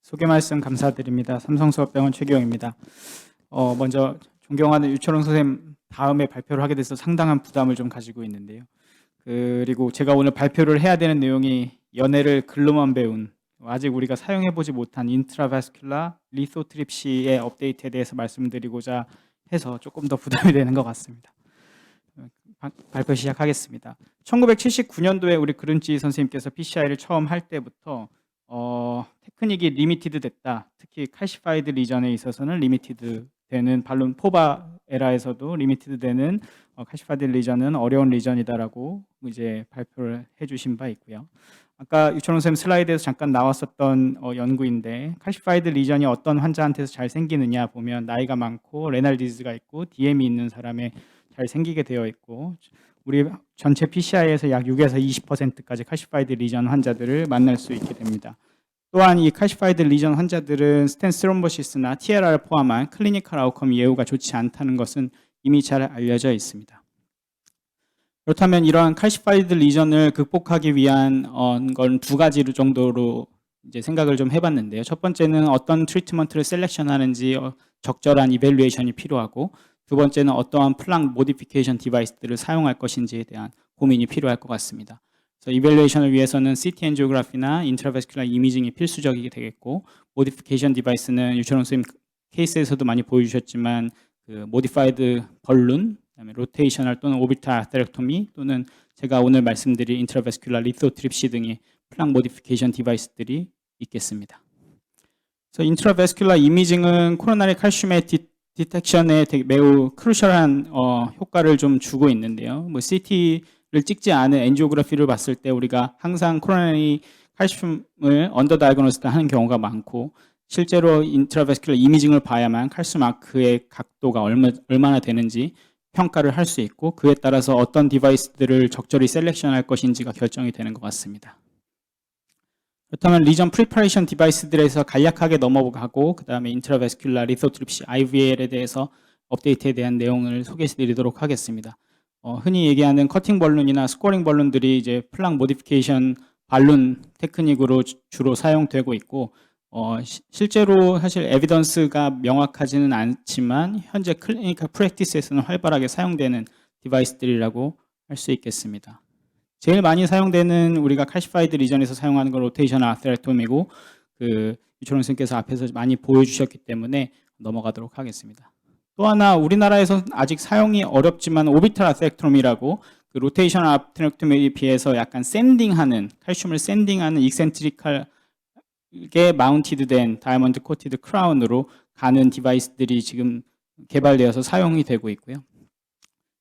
소개 말씀 감사드립니다. 삼성수업병원 최기영입니다. 먼저 존경하는 유철홍 선생님 다음에 발표를 하게 돼서 상당한 부담을 좀 가지고 있는데요. 그리고 제가 오늘 발표를 해야 되는 내용이 연애를 글로만 배운 아직 우리가 사용해보지 못한 인트라바스큘라 리소트립시의 업데이트에 대해서 말씀드리고자 해서 조금 더 부담이 되는 것 같습니다. 발표 시작하겠습니다. 1979년도에 우리 그룬치 선생님께서 PCI를 처음 할 때부터 테크닉이 리미티드 됐다. 특히 칼시파이드 리전에 있어서는 리미티드 되는 발론 포바 에라에서도 리미티드 되는 칼시파이드 리전은 어려운 리전이다라고 이제 발표를 해주신 바 있고요. 아까 유철홍 선생님 슬라이드에서 잠깐 나왔었던 연구인데 칼시파이드 리전이 어떤 환자한테서 잘 생기느냐 보면 나이가 많고 레날 디지즈가 있고 DM이 있는 사람에 잘 생기게 되어 있고 우리 전체 PCI에서 약 6에서 20%까지 칼시파이드 리전 환자들을 만날 수 있게 됩니다. 또한 이 칼시파이드 리전 환자들은 스텐트 스롬보시스나 TLR을 포함한 클리니컬 아웃컴 예후가 좋지 않다는 것은 이미 잘 알려져 있습니다. 그렇다면 이러한 칼시파이드 리전을 극복하기 위한 건 두 가지 정도로 이제 생각을 좀 해봤는데요. 첫 번째는 어떤 트리트먼트를 셀렉션하는지 적절한 이밸루에이션이 필요하고, 두 번째는 어떠한 플랑 모디피케이션 디바이스들을 사용할 것인지에 대한 고민이 필요할 것 같습니다. 그래서 이밸루에이션을 위해서는 CT 엔지오그래피나 인트라베스큘라 이미징이 필수적이게 되겠고, 모디피케이션 디바이스는 유철홍 선생님 케이스에서도 많이 보여주셨지만 그 모디파이드 벌룬, 그다음에 로테이셔널 또는 오비탈 아테렉토미 또는 제가 오늘 말씀드린 인트라베스큘라 리소트립시 등의 플랑 모디피케이션 디바이스들이 있겠습니다. 그래서 인트라베스큘라 이미징은 코로나리 칼슘의 디텍션에 되게 매우 크루셜한 효과를 좀 주고 있는데요. 뭐 CT를 찍지 않은 엔지오그래피를 봤을 때 우리가 항상 코로나리 칼슘을 언더 다이그노스를 하는 경우가 많고, 실제로 인트라베스큘라 이미징을 봐야만 칼슘 아크의 각도가 얼마나 되는지 평가를 할 수 있고, 그에 따라서 어떤 디바이스들을 적절히 셀렉션할 것인지가 결정이 되는 것 같습니다. 그렇다면 리전 프리퍼레이션 디바이스들에서 간략하게 넘어가고 그 다음에 인트라베스큘라 리소트립시 IVL에 대해서 업데이트에 대한 내용을 소개해드리도록 하겠습니다. 흔히 얘기하는 커팅 벌룬이나 스코링 벌룬들이 이제 플랑 모디피케이션 발룬 테크닉으로 주로 사용되고 있고, 실제로 사실 에비던스가 명확하지는 않지만 현재 클리니컬 프랙티스에서는 활발하게 사용되는 디바이스들이라고 할 수 있겠습니다. 제일 많이 사용되는 우리가 칼시파이드 리전에서 사용하는 건 로테이셔널 아테렉토미고, 유철홍 선생님께서 앞에서 많이 보여주셨기 때문에 넘어가도록 하겠습니다. 또 하나 우리나라에서 아직 사용이 어렵지만 오비탈 아테렉토미라고 그 로테이셔널 아테렉토미에 비해서 약간 샌딩하는, 칼슘을 샌딩하는 익센트릭하게 마운티드된 다이아몬드 코티드 크라운으로 가는 디바이스들이 지금 개발되어서 사용이 되고 있고요.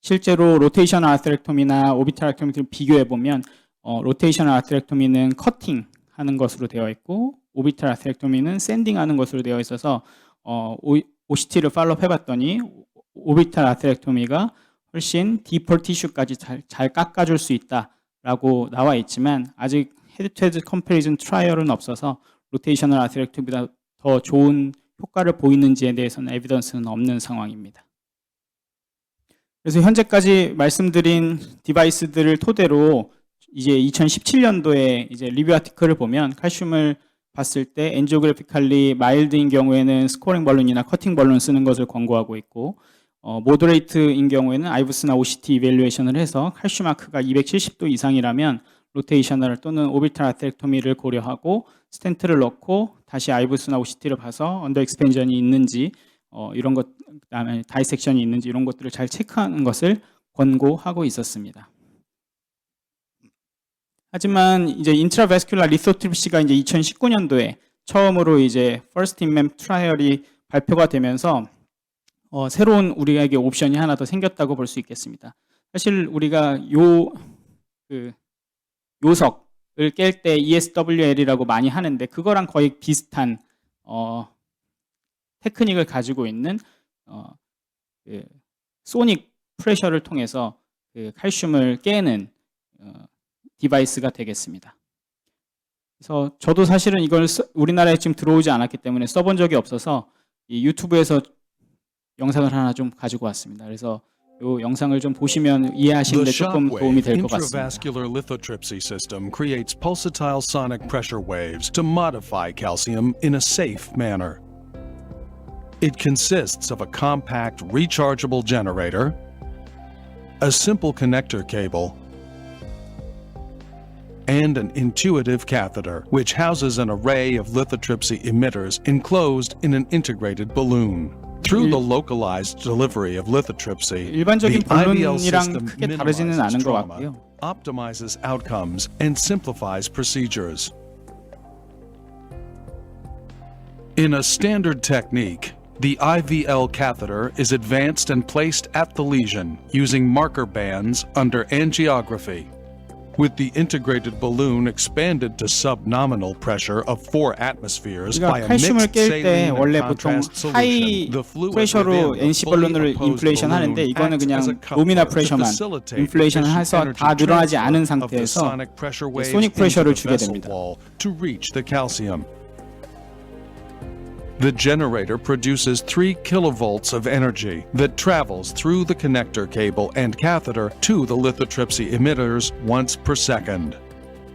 실제로 로테이셔널 아테렉토미나 오비탈 아테렉토미를 비교해 보면 로테이셔널 아테렉토미는 커팅하는 것으로 되어 있고 오비탈 아테렉토미는 샌딩하는 것으로 되어 있어서 OCT를 팔로우 해봤더니 오비탈 아테렉토미가 훨씬 디펄 티슈까지 잘 깎아줄 수 있다라고 나와 있지만 아직 헤드-투-헤드 컴패리즌 트라이얼은 없어서 로테이셔널 아테렉토미보다 더 좋은 효과를 보이는지에 대해서는 에비던스는 없는 상황입니다. 그래서 현재까지 말씀드린 디바이스들을 토대로 이제 2017년도에 이제 리뷰 아티클을 보면 칼슘을 봤을 때 엔지오그래피칼리 마일드인 경우에는 스코링 벌룬이나 커팅 벌룬 쓰는 것을 권고하고 있고, 모더레이트인 경우에는 아이브스나 OCT 이밸루에이션을 해서 칼슘 아크가 270도 이상이라면 로테이셔널 또는 오비탈 아테렉토미를 고려하고 스텐트를 넣고 다시 아이브스나 OCT를 봐서 언더 익스펜전이 있는지 이런 것, 그다음에 다이섹션이 있는지 이런 것들을 잘 체크하는 것을 권고하고 있었습니다. 하지만 이제 인트라베스큘라 리소트립시가 이제 2019년도에 처음으로 이제 퍼스트 인맨 트라이얼이 발표가 되면서 새로운 우리에게 옵션이 하나 더 생겼다고 볼 수 있겠습니다. 사실 우리가 요석을 깰 때 ESWL이라고 많이 하는데 그거랑 거의 비슷한 테크닉을 가지고 있는 소닉 프레셔를 통해서 칼슘을 깨는 디바이스가 되겠습니다. 그래서 저도 사실은 이걸 우리나라에 지금 들어오지 않았기 때문에 써본 적이 없어서 이 유튜브에서 영상을 하나 좀 가지고 왔습니다. 그래서 이 영상을 좀 보시면 이해하시는 데 The 조금 도움이 shockwave 될 것 같습니다. intravascular lithotripsy system creates pulsatile sonic pressure waves to modify calcium in a safe manner. It consists of a compact rechargeable generator, a simple connector cable, and an intuitive catheter, which houses an array of lithotripsy emitters enclosed in an integrated balloon. Through the localized delivery of lithotripsy, 일반적인 the IVL 본론이랑 system 크게 다르지는 minimizes 않은 것 trauma, 같고요. optimizes outcomes, and simplifies procedures. In a standard technique, the IVL catheter is advanced and placed at the lesion using marker bands under angiography, with the integrated balloon expanded to subnominal pressure of 4 atmospheres by 우리가 a 칼슘을 mixed 깰 때 saline and 원래 보통 contrast 하이 solution. The fluid 프레셔로 within the NC fully 발론을 opposed 인플레이션 하는데 balloon 이거는 acts as a 그냥 coupler 노미널 to 프레셔만 facilitate 인플레이션 efficient 해서 energy 다 늘어나지 transfer 않은 of the 상태에서 sonic pressure waves 소닉 into 프레셔를 the 주게 vessel 됩니다. wall to reach the calcium. The generator produces 3 kilovolts of energy that travels through the connector cable and catheter to the lithotripsy emitters once per second.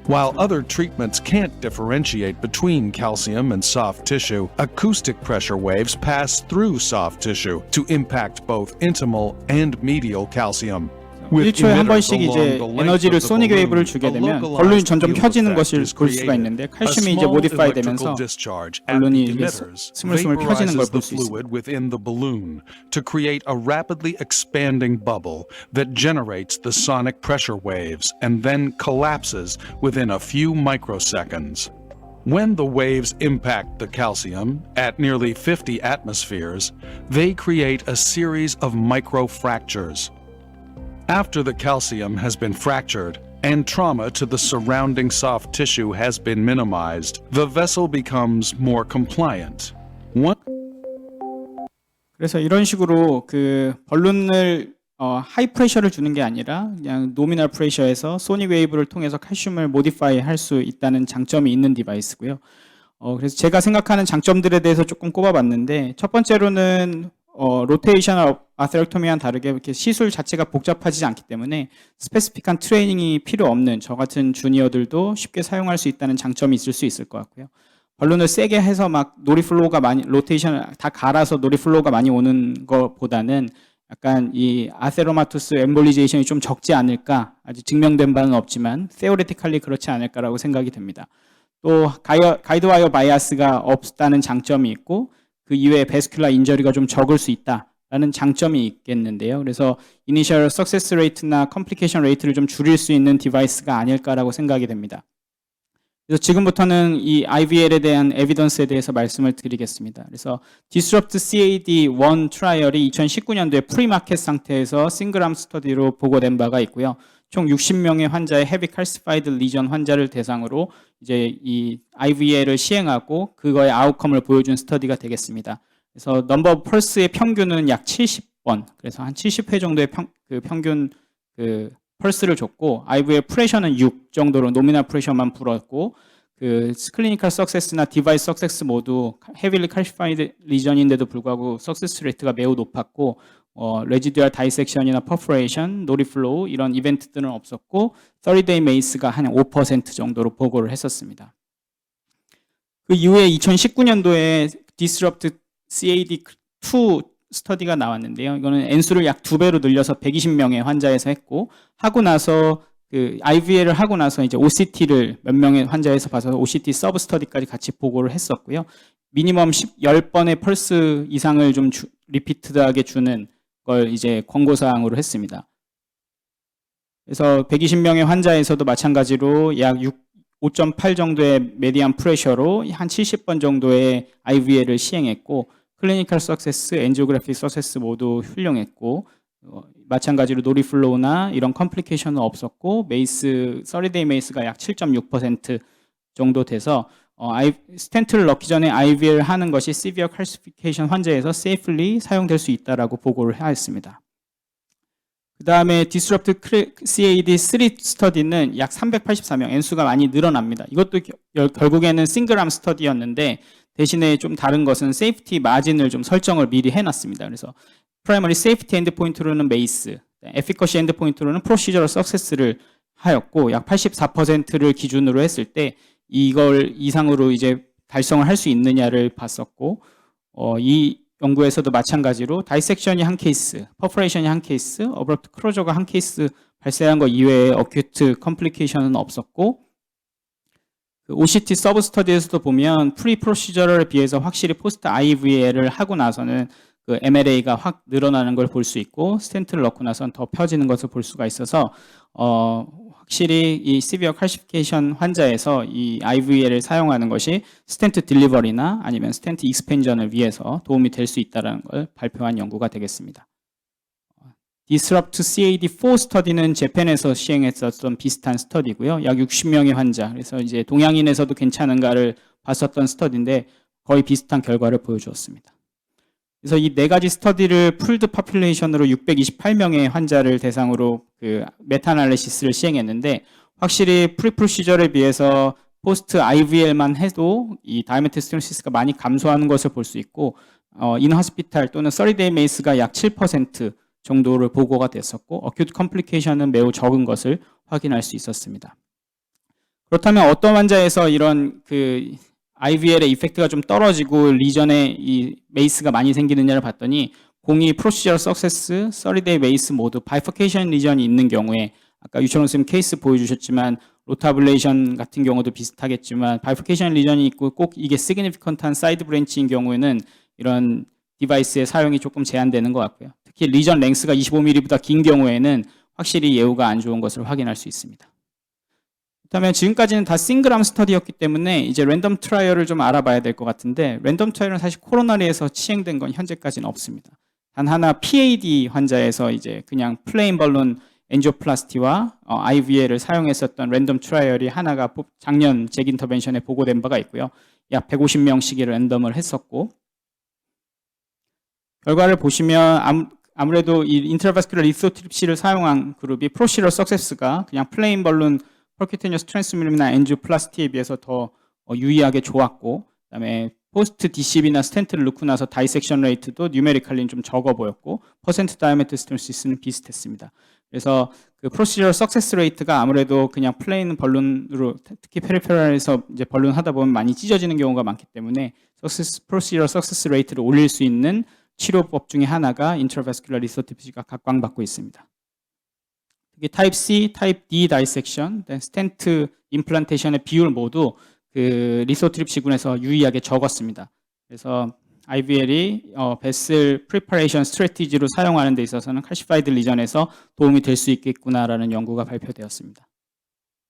While other treatments can't differentiate between calcium and soft tissue, acoustic pressure waves pass through soft tissue to impact both intimal and medial calcium. With 1초에 한 emitters 번씩 이제 along the length 에너지를 of the 소닉 balloon, 웨이브를 주게 a 되면 localized 벌룬이 점점 field 켜지는 effect 것을 is 볼 수가 created. 있는데 A 칼슘이 이제 small 모디파이 electrical 되면서 discharge at 발론이 the 이게 emitters 스물스물 펴지는 걸 vaporizes 볼 the 수 있습니다. fluid within the balloon to create a rapidly expanding bubble that generates the sonic pressure waves and then collapses within a few microseconds. When the waves impact the calcium at nearly 50 atmospheres, they create a series of microfractures. After the calcium has been fractured and trauma to the surrounding soft tissue has been minimized, the vessel becomes more compliant. 그래서 이런 식으로 그 벌룬을 하이 프레셔를 주는 게 아니라 그냥 노미널 프레셔에서 소닉 웨이브를 통해서 칼슘을 모디파이 할 수 있다는 장점이 있는 디바이스고요. 그래서 제가 생각하는 장점들에 대해서 조금 꼽아봤는데 첫 번째로는 로테이셔널 아테렉토미와는 다르게 이렇게 시술 자체가 복잡하지 않기 때문에 스페시픽한 트레이닝이 필요 없는 저 같은 주니어들도 쉽게 사용할 수 있다는 장점이 있을 수 있을 것 같고요. 발론을 세게 해서 막 노리플로우가 많이 로테이션을 다 갈아서 노리플로우가 많이 오는 것보다는 약간 이 아테로마투스 엠볼리제이션이 좀 적지 않을까, 아직 증명된 바는 없지만 세오레티칼리 그렇지 않을까라고 생각이 됩니다. 또 가이드와이어 바이아스가 없다는 장점이 있고 그 이외에 베스큘라 인저리가 좀 적을 수 있다라는 장점이 있겠는데요. 그래서 이니셜 석세스 레이트나 컴플리케이션 레이트를 좀 줄일 수 있는 디바이스가 아닐까라고 생각이 됩니다. 그래서 지금부터는 이 IVL에 대한 에비던스에 대해서 말씀을 드리겠습니다. 그래서 Disrupt CAD-1 트라이얼이 2019년도에 프리마켓 상태에서 싱글암 스터디로 보고된 바가 있고요. 총 60명의 환자의 헤비 칼시파이드 리전 환자를 대상으로 이제 이 IVL을 시행하고 그거의 아웃컴을 보여준 스터디가 되겠습니다. 그래서 넘버 오브 펄스의 평균은 약 70번, 그래서 한 70회 정도의 평균 펄스를 줬고 IVL 프레셔는 6 정도로 노미널 프레셔만 불었고 그 클리니컬 석세스나 디바이스 석세스 모두 헤비리 칼시파이드 리전인데도 불구하고 석세스 레이트가 매우 높았고 레지듀얼 다이섹션이나 퍼포레이션, 노리플로우 이런 이벤트들은 없었고 30데이 메이스가 한 5% 정도로 보고를 했었습니다. 그 이후에 2019년도에 Disrupt CAD-2 스터디가 나왔는데요. 이거는 N수를 약 2배로 늘려서 120명의 환자에서 했고 하고 나서 그 IVL을 하고 나서 이제 OCT를 몇 명의 환자에서 봐서 OCT 서브 스터디까지 같이 보고를 했었고요. 미니멈 10번의 펄스 이상을 좀 리피트하게 주는 걸 이제 권고사항으로 했습니다. 그래서 120명의 환자에서도 마찬가지로 약 5.8 정도의 메디안 프레셔로 한 70번 정도의 IVL을 시행했고 클리니컬 석세스, 엔지오그래피 석세스 모두 훌륭했고 마찬가지로 노리플로우나 이런 컴플리케이션은 없었고 메이스 30데이 메이스가 약 7.6% 정도 돼서 스텐트를 넣기 전에 IVL 하는 것이 시비어 칼시피케이션 환자에서 세이플리 사용될 수 있다라고 보고를 하였습니다. 그 다음에 Disrupt CAD-3 스터디는 약 384명, N수가 많이 늘어납니다. 이것도 결국에는 싱글암 스터디였는데 대신에 좀 다른 것은 세이프티 마진을 좀 설정을 미리 해놨습니다. 그래서 프라이머리 세이프티 엔드포인트로는 메이스, 에피커시 엔드포인트로는 프로시저럴 석세스를 하였고 약 84%를 기준으로 했을 때 이걸 이상으로 이제 달성을 할 수 있느냐를 봤었고 이 연구에서도 마찬가지로 다이섹션이 한 케이스, 퍼포레이션이 한 케이스, 어브럽트 클로저가 한 케이스 발생한 것 이외에 어큐트 컴플리케이션은 없었고 그 OCT 서브 스터디에서도 보면 프리 프로시저럴에 비해서 확실히 포스트 IVL을 하고 나서는 그 MLA가 확 늘어나는 걸 볼 수 있고 스텐트를 넣고 나서는 더 펴지는 것을 볼 수가 있어서 확실히 이 시비어 칼시피케이션 환자에서 이 IVL을 사용하는 것이 스텐트 딜리버리나 아니면 스텐트 익스펜전을 위해서 도움이 될 수 있다는 걸 발표한 연구가 되겠습니다. Disrupt CAD4 스터디는 재팬에서 시행했었던 비슷한 스터디고요. 약 60명의 환자, 그래서 이제 동양인에서도 괜찮은가를 봤었던 스터디인데 거의 비슷한 결과를 보여주었습니다. 그래서 이 네 가지 스터디를 풀드 파퓰레이션으로 628명의 환자를 대상으로 그 메타아날리시스를 시행했는데 확실히 프리프로시저에 비해서 포스트 IVL만 해도 이 다이아메트릭 스테노시스가 많이 감소하는 것을 볼 수 있고 인허스피탈 또는 30데이 메이스가 약 7% 정도를 보고가 됐었고 어큐트 컴플리케이션은 매우 적은 것을 확인할 수 있었습니다. 그렇다면 어떤 환자에서 이런 그 IVL의 이펙트가 좀 떨어지고 리전에 이 메이스가 많이 생기느냐를 봤더니 02 프로시저럴 석세스, 30데이 메이스 모두 바이퍼케이션 리전이 있는 경우에 아까 유철원 선생님 케이스 보여주셨지만 로타블레이션 같은 경우도 비슷하겠지만 바이퍼케이션 리전이 있고 꼭 이게 시그니피컨트한 사이드 브랜치인 경우에는 이런 디바이스의 사용이 조금 제한되는 것 같고요. 특히 리전 랭스가 25mm보다 긴 경우에는 확실히 예후가 안 좋은 것을 확인할 수 있습니다. 그렇다면 지금까지는 다 싱글암 스터디였기 때문에 이제 랜덤 트라이얼을 좀 알아봐야 될 것 같은데 랜덤 트라이얼은 사실 코로나리에서 시행된 건 현재까지는 없습니다. 단 하나 PAD 환자에서 이제 그냥 플레인 벌룬 엔지오플라스티와 IVL을 사용했었던 랜덤 트라이얼이 하나가 작년 잭 인터벤션에 보고된 바가 있고요. 약 150명씩의 랜덤을 했었고 결과를 보시면 아무래도 이 인트라바스큘러 리소트립시를 사용한 그룹이 프로시럴 석세스가 그냥 플레인 벌룬 퍼큐테니어스 트랜스미름이나 엔지오플라스티에 비해서 더 유의하게 좋았고 그다음에 포스트 DCB나 스텐트를 넣고 나서 다이섹션 레이트도 뉴메리칼리는 좀 적어 보였고 퍼센트 다이아메트릭 스테노시스는 비슷했습니다. 그래서 그 프로시저럴 석세스 레이트가 아무래도 그냥 플레인 벌룬으로 특히 페리페럴에서 이제 벌룬 하다 보면 많이 찢어지는 경우가 많기 때문에 프로시저럴 석세스 레이트를 올릴 수 있는 치료법 중에 하나가 인트라바스큘러 리소트립시가 각광받고 있습니다. 특히 타입 C, 타입 D 다이섹션, 스텐트 임플란테이션의 비율 모두 그 리소트립시군에서 유의하게 적었습니다. 그래서 IVL이 베슬 프리퍼레이션 스트래티지로 사용하는 데 있어서는 칼시파이드 리전에서 도움이 될 수 있겠구나라는 연구가 발표되었습니다.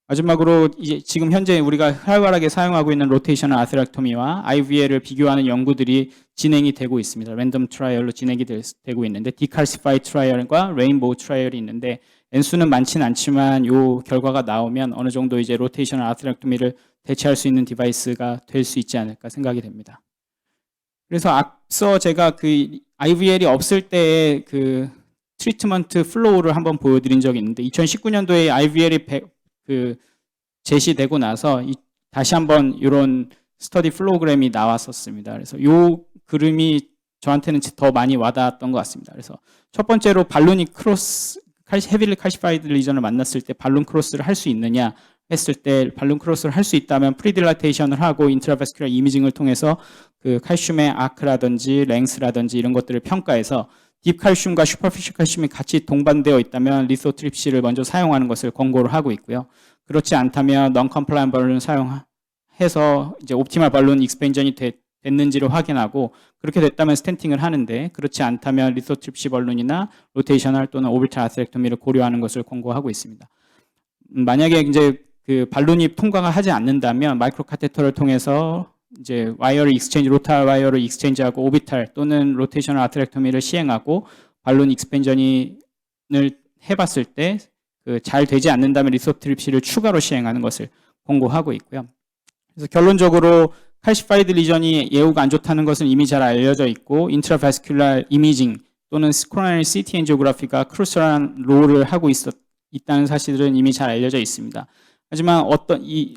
마지막으로 이제 지금 현재 우리가 활발하게 사용하고 있는 로테이셔널 아스트렉토미와 IVL을 비교하는 연구들이 진행이 되고 있습니다. 랜덤 트라이얼로 진행이 되고 있는데 디칼시파이 트라이얼과 레인보우 트라이얼이 있는데 N수는 많지는 않지만 이 결과가 나오면 어느 정도 이제 로테이셔널 아스트렉토미를 대체할 수 있는 디바이스가 될 수 있지 않을까 생각이 됩니다. 그래서 앞서 제가 그 IVL이 없을 때의 그 트리트먼트 플로우를 한번 보여드린 적이 있는데 2019년도에 IVL이 제시되고 나서 다시 한번 이런 스터디 플로그램이 나왔었습니다. 그래서 이 그림이 저한테는 더 많이 와닿았던 것 같습니다. 그래서 첫 번째로 발론이 크로스 헤비리 칼시파이드 리전을 만났을 때 발론 크로스를 할 수 있느냐 했을 때 발론 크로스를 할 수 있다면 프리딜라테이션을 하고 인트라바스큘러 이미징을 통해서 그 칼슘의 아크라든지 랭스라든지 이런 것들을 평가해서 딥칼슘과 슈퍼피셜 칼슘이 같이 동반되어 있다면 리소트립시를 먼저 사용하는 것을 권고를 하고 있고요. 그렇지 않다면 non-compliant 발론을 사용해서 이제 옵티멀 발론 익스펜전이 됐는지를 확인하고 그렇게 됐다면 스텐팅을 하는데 그렇지 않다면 리소트립시 발론이나 로테이셔널 또는 오비탈 아스트렉토미를 고려하는 것을 권고하고 있습니다. 만약에 이제 그 발론이 통과가 하지 않는다면 마이크로 카테터를 통해서 이제 와이어를 익스체인지, 로타 와이어를 익스체인지하고 오비탈 또는 로테이셔널 아트렉토미를 시행하고 발론 익스펜전을 해봤을 때 그 잘 되지 않는다면 리소트립시를 추가로 시행하는 것을 권고하고 있고요. 그래서 결론적으로 칼시파이드 리전이 예후가 안 좋다는 것은 이미 잘 알려져 있고 인트라바스큘러 이미징 또는 코로나리 CT 엔지오그래피가 크루셜한 롤을 하고 있다는 사실은 이미 잘 알려져 있습니다. 하지만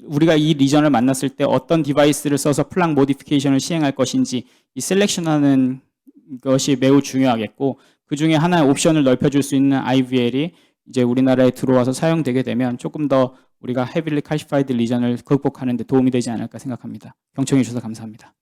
우리가 이 리전을 만났을 때 어떤 디바이스를 써서 플랑 모디피케이션을 시행할 것인지 이 셀렉션하는 것이 매우 중요하겠고, 그 중에 하나의 옵션을 넓혀줄 수 있는 IVL이 이제 우리나라에 들어와서 사용되게 되면 조금 더 우리가 헤빌리 칼시파이드 리전을 극복하는 데 도움이 되지 않을까 생각합니다. 경청해 주셔서 감사합니다.